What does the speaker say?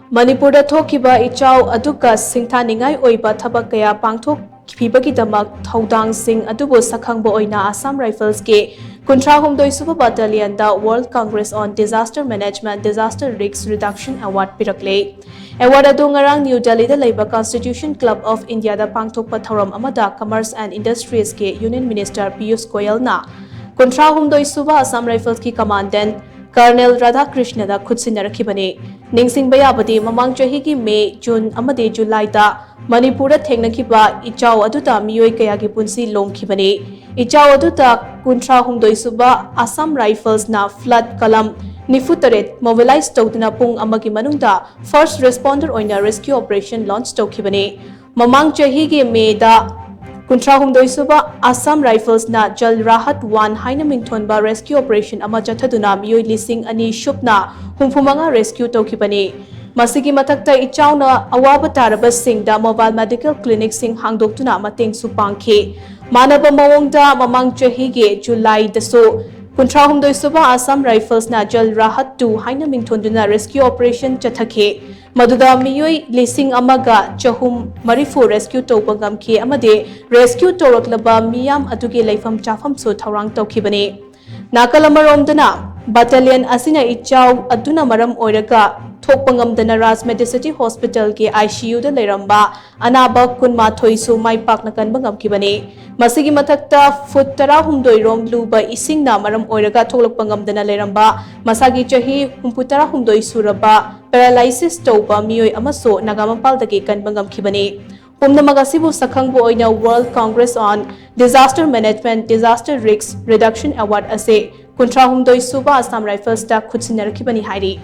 Manipurda thokiba ichau aduka singthaningai oiba thabak kaya pangthok phibagi-damak thodang-sing adubu sakhangba oina Assam Rifles ke 36 suba battalion da World Congress on Disaster Management Disaster Risk Reduction Award pirakle. Award adu ngarang New Delhi da leiba Constitution Club of India da pangthokpa thoram amada Commerce and Industries ke Union Minister Piyush Goyal na 36 suba Assam Rifles ki commandant Colonel Radhakrishna da khutsinarakhibani. Ningsing bayabadi mamang chahi ki May, June amade July da Manipura thengnakiba ichau aduta miyoi kaya ki punsi lomkhibani. Ichau aduta 36 suba Assam Rifles na flood kalam nifutaret mobilize tawduna pung amagi manungda first responder oina rescue operation launch tawkhibani. Mamang chahi ki May da 36 suba Assam Rifles na Jal Rahat 1 haina mingthonba rescue operation ama chathaduna miyoi lising ani shupna humphumanga rescue tawkhibani. Masigi mathakta ichauna awaba taraba singda mobile medical clinic sing hangdoktuna mateng supangkhi. Manaba mawongda mamang chahi ge July daso 36 suba Assam Rifles na Jal Rahat 2 haina mingthonduna rescue operation chathakhe. Maduda miyoi lising amaga chahum marifu rescue tawba ngamkhi amade rescue tawraklaba miyam adugi leifam chafam so thawrang tawkhibani. Nakalamaromdana battalion asina ichau aduna maram oiraga thokpangamdana Raj Medicity Hospital ke ICU da leiramba anaba kunmathoi su mai pakna kanba ngamkibani. Masigi mathakta foot 16 rom luba ising na maram oiraga tholokpangamdana leiramba masagi chahi 36 suraba paralysis tawba miyoi amaso Nagamampal dagi kanba ngamkibani. Pumnamag asibu sakhangbu oina World Congress on Disaster Management Disaster Risk Reduction Award ase 36 suba Assam Rifles da khutsinarakhibani hairi.